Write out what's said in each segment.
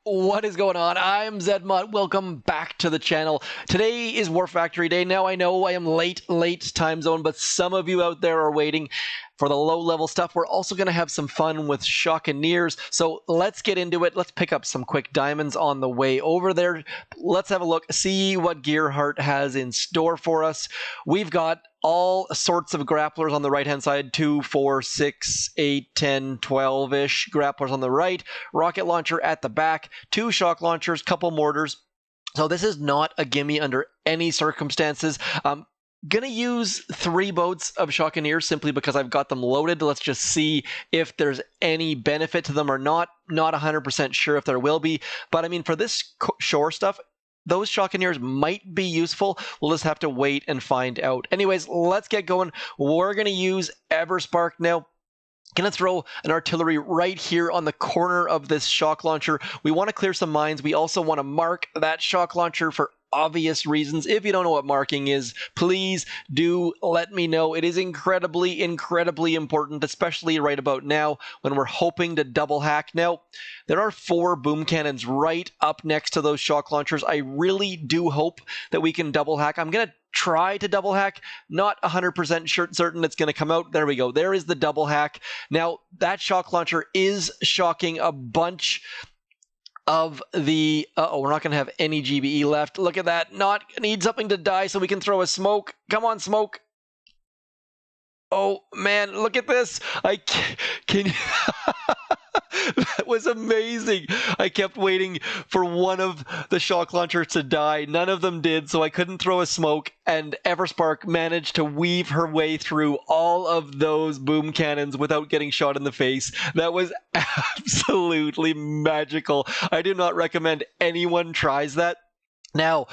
What is going on? I'm zmoT. Welcome back to the channel. Today is War Factory Day. Now I know I am late time zone, but some of you out there are waiting for the low-level stuff. We're also going to have some fun with Shockaneers. So let's get into it. Let's pick up some quick diamonds on the way over there. Let's have a look, see what Gearhart has in store for us. We've got all sorts of grapplers on the right-hand side, 2, 4, 6, 8, 10, 12-ish grapplers on the right, rocket launcher at the back, 2 shock launchers, couple mortars. So this is not a gimme under any circumstances. Gonna use 3 boats of Shockaneers simply because I've got them loaded. Let's just see if there's any benefit to them or not. Not 100% sure if there will be, but I mean, for this shore stuff, those Shockaneers might be useful. We'll just have to wait and find out. Anyways, let's get going. We're going to use Everspark now. Going to throw an artillery right here on the corner of this shock launcher. We want to clear some mines. We also want to mark that shock launcher for obvious reasons. If you don't know what marking is, please do let me know. It is incredibly important, especially right about now when we're hoping to double hack. Now, there are 4 boom cannons right up next to those shock launchers. I really do hope that we can double hack. I'm going to try to double hack, not 100% certain it's going to come out. There we go. There is the double hack. Now, that shock launcher is shocking a bunch of the... we're not going to have any GBE left. Look at that. Need something to die so we can throw a smoke. Come on, smoke. Oh, man, look at this. Can you... That was amazing. I kept waiting for one of the shock launchers to die. None of them did, so I couldn't throw a smoke, and Everspark managed to weave her way through all of those boom cannons without getting shot in the face. That was absolutely magical. I do not recommend anyone tries that. Now,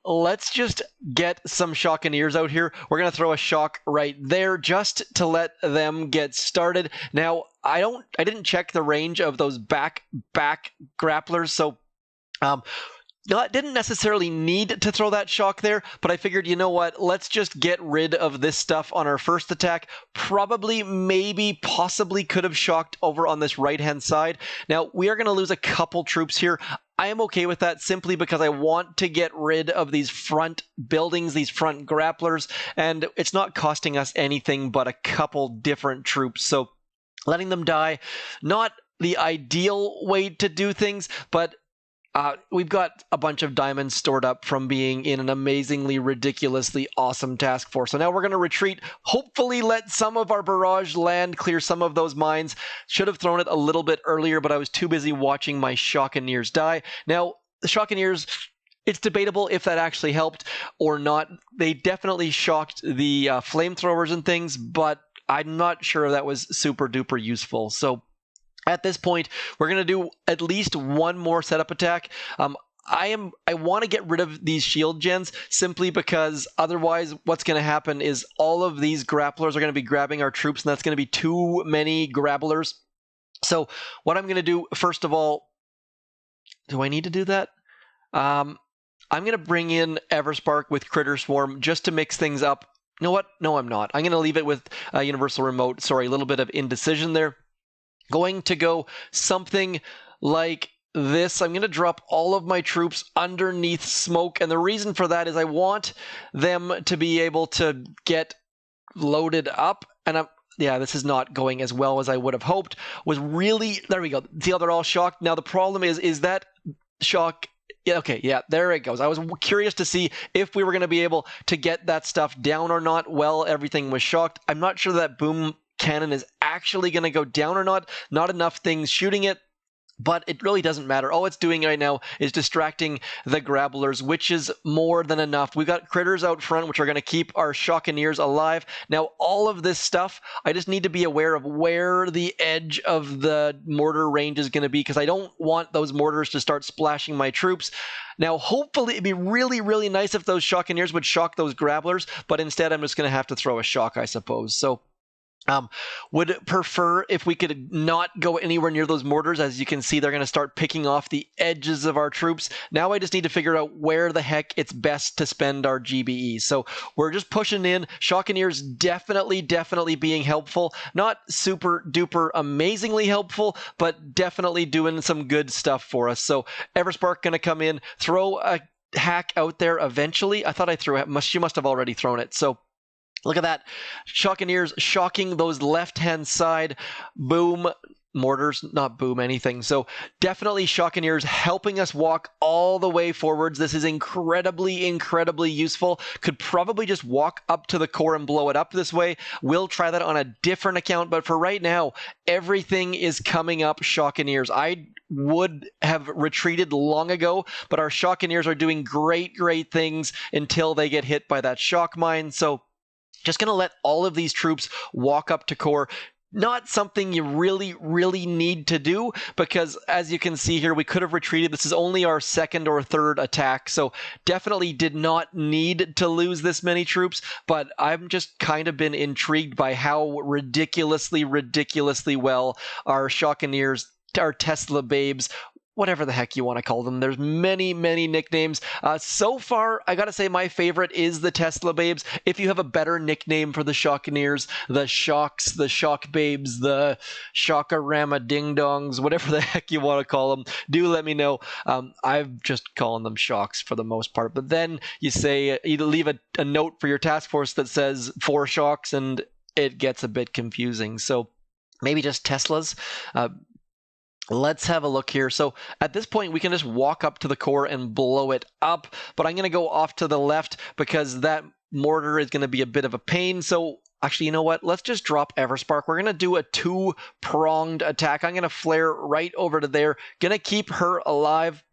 let's just get some Shockaneers out here. We're going to throw a shock right there just to let them get started. Now, I didn't check the range of those back grapplers, so didn't necessarily need to throw that shock there, but I figured, you know what, let's just get rid of this stuff on our first attack. Probably, maybe, possibly could have shocked over on this right-hand side. Now, we are going to lose a couple troops here. I am okay with that simply because I want to get rid of these front buildings, these front grapplers, and it's not costing us anything but a couple different troops. So letting them die, not the ideal way to do things, but we've got a bunch of diamonds stored up from being in an amazingly, ridiculously awesome task force. So now we're going to retreat, hopefully let some of our barrage land, clear some of those mines. Should have thrown it a little bit earlier, but I was too busy watching my Shockaneers die. Now, the Shockaneers, it's debatable if that actually helped or not. They definitely shocked the flamethrowers and things, but I'm not sure that was super duper useful. So at this point, we're going to do at least one more setup attack. I want to get rid of these shield gens simply because otherwise what's going to happen is all of these grapplers are going to be grabbing our troops, and that's going to be too many grapplers. So what I'm going to do, first of all, do I need to do that? I'm going to bring in Everspark with Critter Swarm just to mix things up. You know what? No, I'm not. I'm going to leave it with Universal Remote. Sorry, a little bit of indecision there. Going to go something like this. I'm going to drop all of my troops underneath smoke, and the reason for that is I want them to be able to get loaded up, and yeah, this is not going as well as I would have hoped. Was really... There we go. See how they're all shocked? Now, the problem is that shock... Yeah, okay, yeah, there it goes. I was curious to see if we were going to be able to get that stuff down or not. Well, everything was shocked. I'm not sure that boom cannon is actually going to go down or not. Not enough things shooting it, but it really doesn't matter. All it's doing right now is distracting the grapplers, which is more than enough. We've got critters out front, which are going to keep our Shockaneers alive. Now, all of this stuff, I just need to be aware of where the edge of the mortar range is going to be, because I don't want those mortars to start splashing my troops. Now, hopefully, it'd be really, really nice if those Shockaneers would shock those grapplers, but instead, I'm just going to have to throw a shock, I suppose. So Would prefer if we could not go anywhere near those mortars. As you can see, they're going to start picking off the edges of our troops. Now I just need to figure out where the heck it's best to spend our GBE. So we're just pushing in. Shockaneers definitely being helpful. Not super duper amazingly helpful, but definitely doing some good stuff for us. So Everspark going to come in, throw a hack out there eventually. I thought I threw it. She must have already thrown it. So look at that. Shockaneers shocking those left-hand side boom mortars, not boom anything. So definitely Shockaneers helping us walk all the way forwards. This is incredibly useful. Could probably just walk up to the core and blow it up this way. We'll try that on a different account, but for right now, everything is coming up Shockaneers. I would have retreated long ago, but our Shockaneers are doing great things until they get hit by that shock mine. So just going to let all of these troops walk up to core. Not something you really need to do, because as you can see here, we could have retreated. This is only our second or third attack, so definitely did not need to lose this many troops, but I've just kind of been intrigued by how ridiculously well our Shockaneers, our Tesla babes, whatever the heck you want to call them. There's many nicknames. So far, I gotta say my favorite is the Tesla Babes. If you have a better nickname for the Shockaneers, the Shocks, the Shock Babes, the Shockarama Ding Dongs, whatever the heck you want to call them, do let me know. I'm just calling them Shocks for the most part. But then you say, you leave a note for your task force that says 4 Shocks, and it gets a bit confusing. So maybe just Teslas. Let's have a look here. So at this point, we can just walk up to the core and blow it up, but I'm going to go off to the left because that mortar is going to be a bit of a pain. So actually, you know what? Let's just drop Everspark. We're going to do a 2-pronged attack. I'm going to flare right over to there. Going to keep her alive,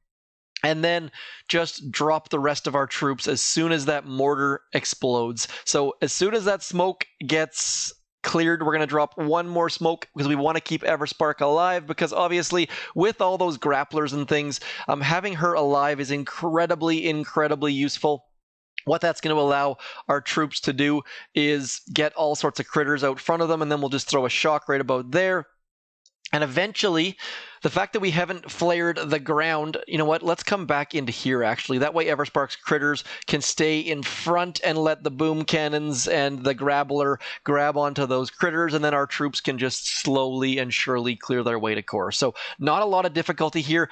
and then just drop the rest of our troops as soon as that mortar explodes. So as soon as that smoke gets cleared, we're going to drop one more smoke because we want to keep Everspark alive, because obviously with all those grapplers and things, having her alive is incredibly useful. What that's going to allow our troops to do is get all sorts of critters out front of them, and then we'll just throw a shock right about there. And eventually, the fact that we haven't flared the ground, you know what, let's come back into here actually. That way Everspark's critters can stay in front and let the boom cannons and the grappler grab onto those critters, and then our troops can just slowly and surely clear their way to core. So not a lot of difficulty here.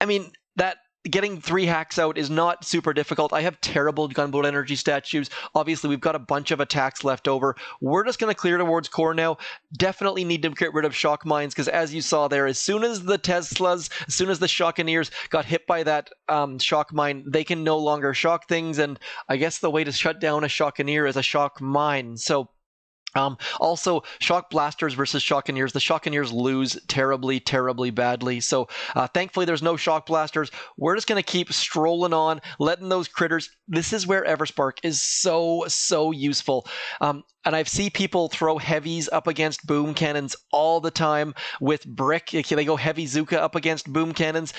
I mean, that getting 3 hacks out is not super difficult. I have terrible gunboat energy statues. Obviously, we've got a bunch of attacks left over. We're just going to clear towards core now. Definitely need to get rid of shock mines, because as you saw there, as soon as the Teslas, as soon as the Shockaneers got hit by that shock mine, they can no longer shock things, and I guess the way to shut down a Shockaneer is a shock mine. So also, shock blasters versus Shockaneers. The Shockaneers lose terribly badly. So thankfully there's no shock blasters. We're just going to keep strolling on, letting those critters. This is where Everspark is so useful. And I've seen people throw heavies up against boom cannons all the time with brick. They go heavy Zooka up against boom cannons.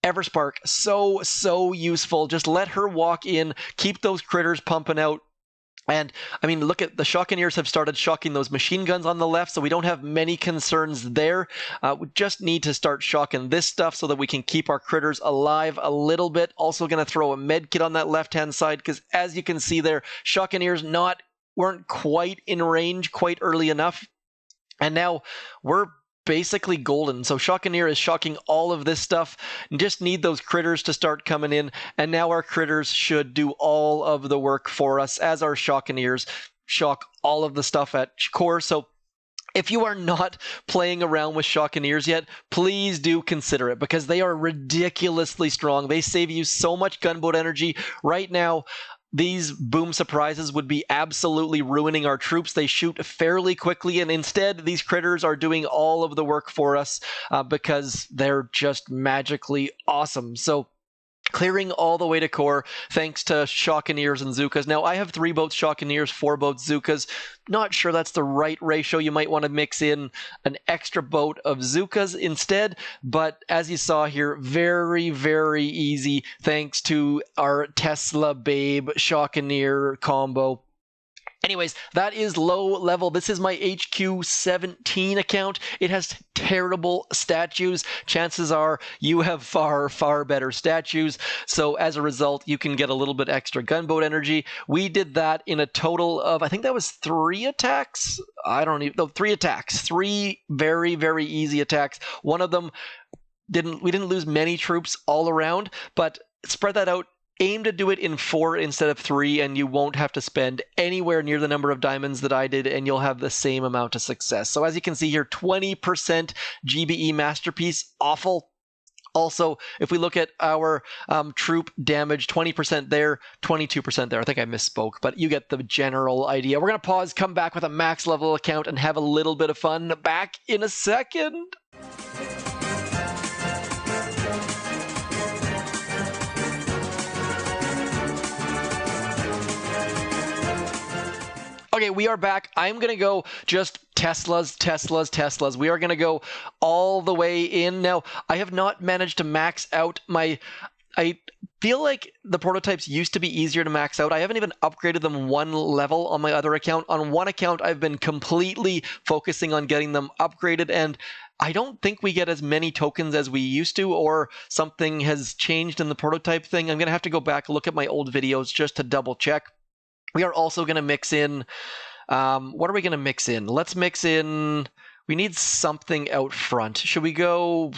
Everspark, so useful. Just let her walk in, keep those critters pumping out. And, I mean, look at the Shockaneers have started shocking those machine guns on the left, so we don't have many concerns there. We just need to start shocking this stuff so that we can keep our critters alive a little bit. Also going to throw a med kit on that left-hand side, because as you can see there, Shockaneers weren't quite in range quite early enough. And now we're basically golden. So Shockaneer is shocking all of this stuff. Just need those critters to start coming in, and now our critters should do all of the work for us as our Shockaneers shock all of the stuff at core. So if you are not playing around with Shockaneers yet, please do consider it, because they are ridiculously strong. They save you so much gunboat energy. Right now, these boom surprises would be absolutely ruining our troops. They shoot fairly quickly, and instead these critters are doing all of the work for us because they're just magically awesome. So clearing all the way to core thanks to Shockaneers and Zookas. Now, I have 3 boats Shockaneers, 4 boats Zookas. Not sure that's the right ratio. You might want to mix in an extra boat of Zookas instead, but as you saw here, very easy thanks to our Tesla Babe Shockaneer combo. Anyways, that is low level. This is my HQ17 account. It has terrible statues. Chances are you have far, far better statues. So as a result, you can get a little bit extra gunboat energy. We did that in a total of, I think that was 3 attacks. I don't even know, 3 attacks. 3 very, very easy attacks. One of them we didn't lose many troops all around, but spread that out. Aim to do it in 4 instead of 3, and you won't have to spend anywhere near the number of diamonds that I did, and you'll have the same amount of success. So as you can see here, 20% GBE Masterpiece, awful. Also, if we look at our troop damage, 20% there, 22% there. I think I misspoke, but you get the general idea. We're going to pause, come back with a max level account, and have a little bit of fun. Back in a second. Okay, we are back. I'm going to go just Teslas, Teslas, Teslas. We are going to go all the way in. Now, I have not managed to max out my... I feel like the prototypes used to be easier to max out. I haven't even upgraded them 1 level on my other account. On one account, I've been completely focusing on getting them upgraded, and I don't think we get as many tokens as we used to, or something has changed in the prototype thing. I'm going to have to go back and look at my old videos just to double check. We are also going to mix in, what are we going to mix in? Let's mix in, we need something out front. Should we go,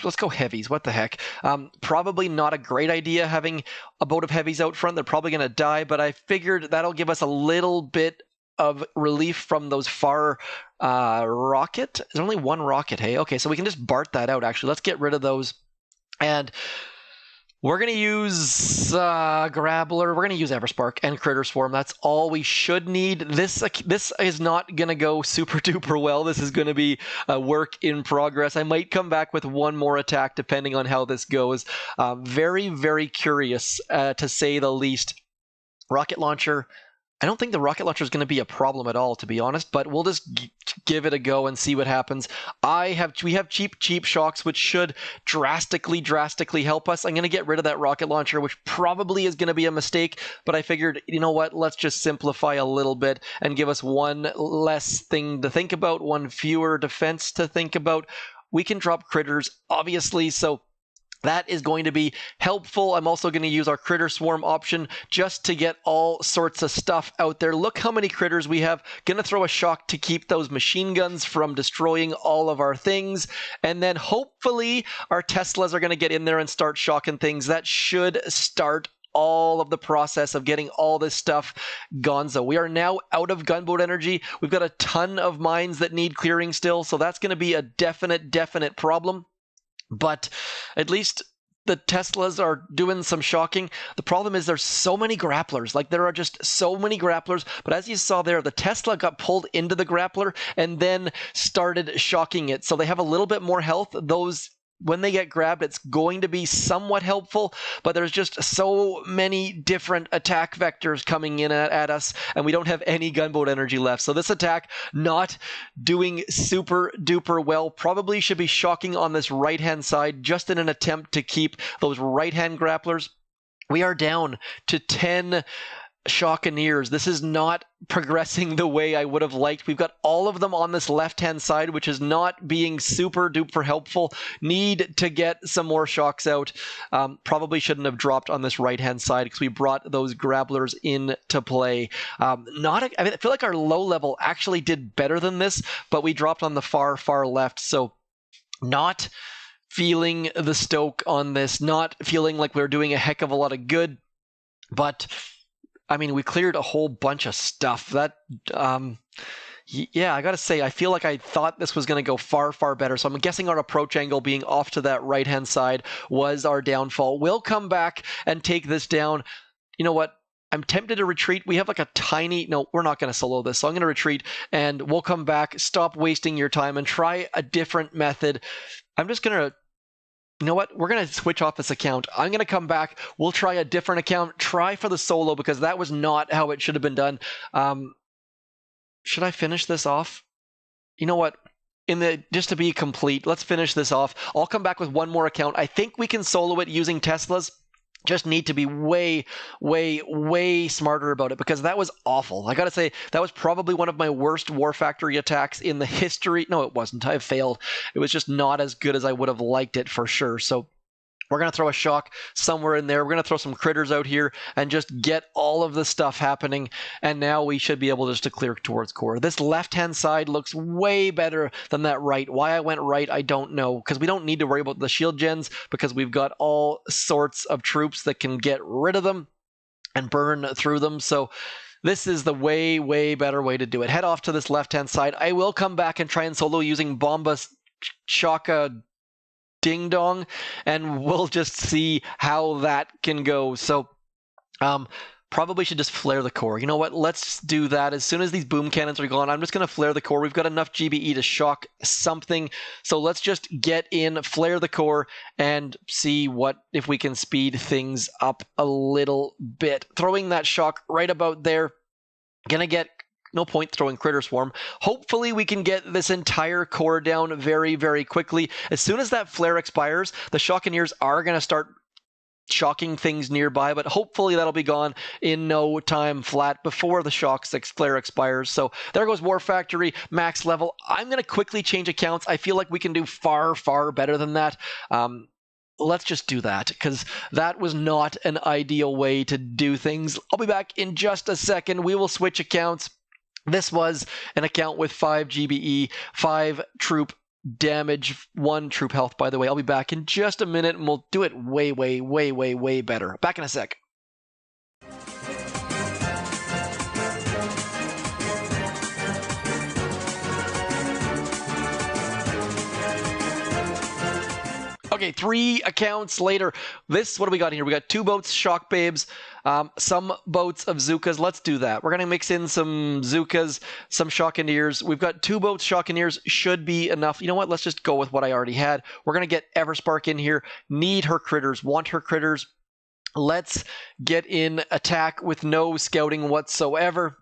let's go heavies, what the heck. Probably not a great idea having a boat of heavies out front. They're probably going to die, but I figured that'll give us a little bit of relief from those far rocket. There's only 1 rocket, hey? Okay, so we can just BART that out, actually. Let's get rid of those. And we're going to use Grappler, we're going to use Everspark and Critter Swarm. That's all we should need. This is not going to go super duper well. This is going to be a work in progress. I might come back with 1 more attack depending on how this goes. Very, very curious to say the least. Rocket launcher. I don't think the rocket launcher is going to be a problem at all, to be honest, but we'll just give it a go and see what happens. We have cheap shocks, which should drastically help us. I'm going to get rid of that rocket launcher, which probably is going to be a mistake, but I figured, you know what, let's just simplify a little bit and give us 1 less thing to think about, 1 fewer defense to think about. We can drop critters, obviously, so that is going to be helpful. I'm also going to use our Critter Swarm option just to get all sorts of stuff out there. Look how many critters we have. Going to throw a shock to keep those machine guns from destroying all of our things. And then hopefully our Teslas are going to get in there and start shocking things. That should start all of the process of getting all this stuff gonzo. We are now out of gunboat energy. We've got a ton of mines that need clearing still, so that's going to be a definite problem. But at least the Teslas are doing some shocking. The problem is there's so many grapplers. Like, there are just so many grapplers. But as you saw there, the Tesla got pulled into the grappler and then started shocking it. So they have a little bit more health. Those, when they get grabbed, it's going to be somewhat helpful, but there's just so many different attack vectors coming in at us, and we don't have any gunboat energy left. So this attack not doing super duper well. Probably should be shocking on this right-hand side just in an attempt to keep those right-hand grapplers. We are down to 10 Shockaneers. This is not progressing the way I would have liked. We've got all of them on this left-hand side, which is not being super duper helpful. Need to get some more shocks out. Probably shouldn't have dropped on this right-hand side because we brought those grapplers into play. I feel like our low level actually did better than this, but we dropped on the far left. So not feeling the stoke on this, not feeling like we're doing a heck of a lot of good, but I mean, we cleared a whole bunch of stuff. That, yeah, I gotta say, I feel like I thought this was gonna go far better. So I'm guessing our approach angle being off to that right-hand side was our downfall. We'll come back and take this down. You know what? I'm tempted to retreat. We have like a tiny... No, we're not going to solo this, so I'm going to retreat, and we'll come back, stop wasting your time, and try a different method. I'm just going to... You know what? We're going to switch off this account. I'm going to come back. We'll try a different account. Try for the solo, because that was not how it should have been done. Should I finish this off? You know what? Just to be complete, let's finish this off. I'll come back with one more account. I think we can solo it using Teslas. just need to be way, way, way smarter about it, because that was awful. I gotta say, that was probably one of my worst War Factory attacks in the history. No, it wasn't. I failed. It was just not as good as I would have liked it for sure. So we're going to throw a shock somewhere in there. We're going to throw some critters out here and just get all of the stuff happening. And now we should be able just to clear towards core. This left-hand side looks way better than that right. Why I went right, I don't know. Because we don't need to worry about the shield gens, because we've got all sorts of troops that can get rid of them and burn through them. So this is the way, way better way to do it. Head off to this left-hand side. I will come back and try and solo using Bomba Shocka Ding Dong, and we'll just see how that can go. So probably should just flare the core. You know what? Let's do that. As soon as these boom cannons are gone, I'm just going to flare the core. We've got enough GBE to shock something. So let's just get in, flare the core, and see if we can speed things up a little bit. Throwing that shock right about there. Gonna get no point throwing Critter Swarm. Hopefully we can get this entire core down very, very quickly. As soon as that flare expires, the Shockaneers are going to start shocking things nearby, but hopefully that'll be gone in no time flat before the flare expires. So there goes War Factory, max level. I'm going to quickly change accounts. I feel like we can do far, far better than that. Let's just do that, because that was not an ideal way to do things. I'll be back in just a second. We will switch accounts. This was an account with 5 GBE, 5 troop damage, 1 troop health, by the way. I'll be back in just a minute, and we'll do it way, way, way, way, way better. Back in a sec. Okay, 3 accounts later. What do we got here? We got 2 boats, Shock Babes, some boats of zookas. Let's do that. We're going to mix in some zookas, some Shockaneers. We've got 2 boats, Shockaneers should be enough. You know what? Let's just go with what I already had. We're going to get Everspark in here. Need her critters, want her critters. Let's get in attack with no scouting whatsoever.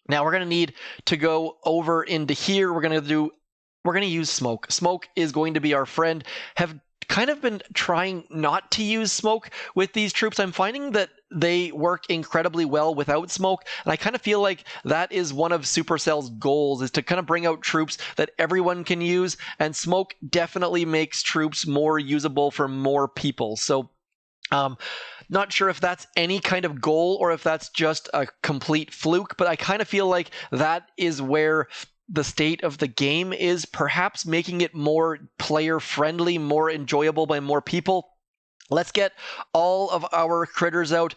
Now we're going to need to go over into here. We're going to use smoke. Smoke is going to be our friend. Have kind of been trying not to use smoke with these troops. I'm finding that they work incredibly well without smoke, and I kind of feel like that is one of Supercell's goals, is to kind of bring out troops that everyone can use, and smoke definitely makes troops more usable for more people. So not sure if that's any kind of goal or if that's just a complete fluke, but I kind of feel like that is where the state of the game is, perhaps making it more player friendly, more enjoyable by more people. Let's get all of our critters out.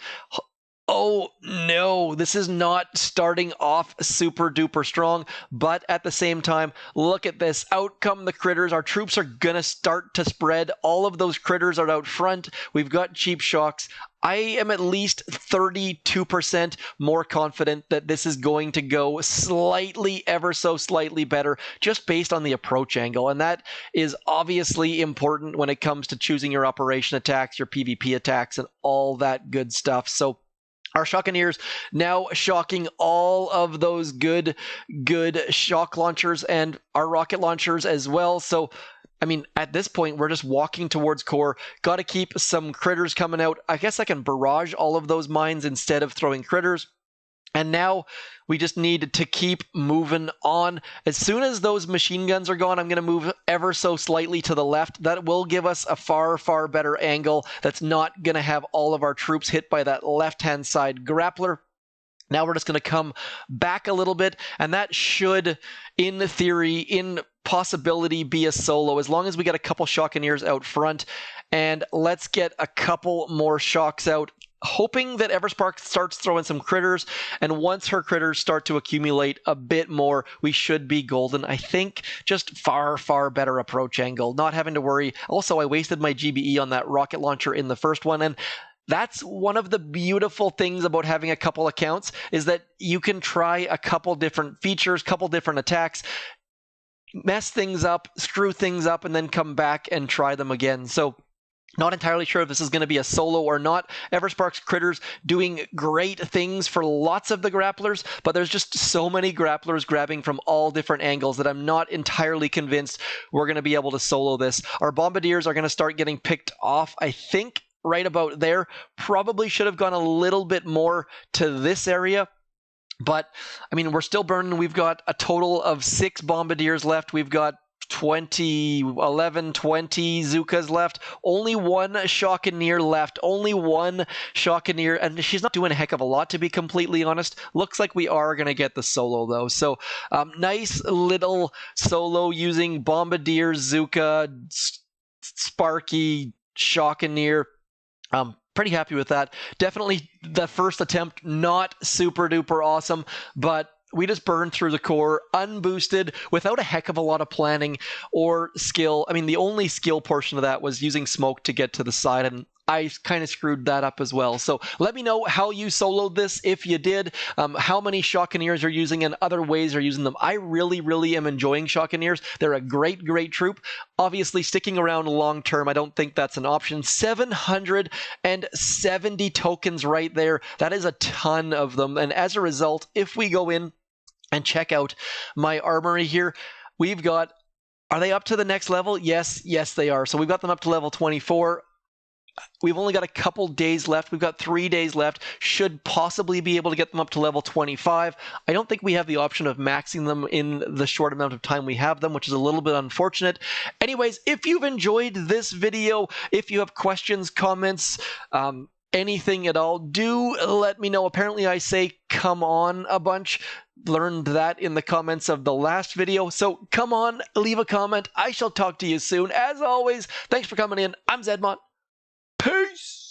Oh no, this is not starting off super duper strong, but at the same time, look at this. Out come the critters. Our troops are gonna start to spread. All of those critters are out front. We've got cheap shocks. I am at least 32% more confident that this is going to go slightly, ever so slightly better, just based on the approach angle. And that is obviously important when it comes to choosing your operation attacks, your PvP attacks, and all that good stuff. So our Shockaneers now shocking all of those good shock launchers and our rocket launchers as well. So, I mean, at this point, we're just walking towards core. Got to keep some critters coming out. I guess I can barrage all of those mines instead of throwing critters. And now we just need to keep moving on. As soon as those machine guns are gone, I'm going to move ever so slightly to the left. That will give us a far, far better angle. That's not going to have all of our troops hit by that left-hand side grappler. Now we're just going to come back a little bit, and that should, in theory, in possibility, be a solo, as long as we get a couple Shockaneers out front. And let's get a couple more shocks out, hoping that Everspark starts throwing some critters, and once her critters start to accumulate a bit more, we should be golden. I think just far, far better approach angle, not having to worry. Also, I wasted my GBE on that rocket launcher in the first one, and that's one of the beautiful things about having a couple accounts, is that you can try a couple different features, couple different attacks, mess things up, screw things up, and then come back and try them again. So not entirely sure if this is going to be a solo or not. Everspark's critters doing great things for lots of the grapplers, but there's just so many grapplers grabbing from all different angles that I'm not entirely convinced we're going to be able to solo this. Our bombardiers are going to start getting picked off, I think, right about there. Probably should have gone a little bit more to this area. But, I mean, we're still burning. We've got a total of 6 bombardiers left. We've got 20 zookas left. Only one Shockaneer left. Only one Shockaneer. And she's not doing a heck of a lot, to be completely honest. Looks like we are going to get the solo, though. So, nice little solo using bombardier, zooka, Sparky, Shockaneer. Pretty happy with that. Definitely the first attempt, not super duper awesome, but we just burned through the core, unboosted, without a heck of a lot of planning or skill. I mean, the only skill portion of that was using smoke to get to the side, and I kind of screwed that up as well. So let me know how you soloed this, if you did, how many Shockaneers you're using, and other ways you're using them. I really, really am enjoying Shockaneers. They're a great, great troop. Obviously, sticking around long term, I don't think that's an option. 770 tokens right there. That is a ton of them. And as a result, if we go in and check out my armory here, we've got, are they up to the next level? Yes, they are. So we've got them up to level 24. We've only got a couple days left. We've got 3 days left. Should possibly be able to get them up to level 25. I don't think we have the option of maxing them in the short amount of time we have them, which is a little bit unfortunate. Anyways, if you've enjoyed this video, if you have questions, comments, anything at all, do let me know. Apparently I say come on a bunch. Learned that in the comments of the last video. So come on, leave a comment. I shall talk to you soon. As always, thanks for coming in. I'm zmoT. Peace!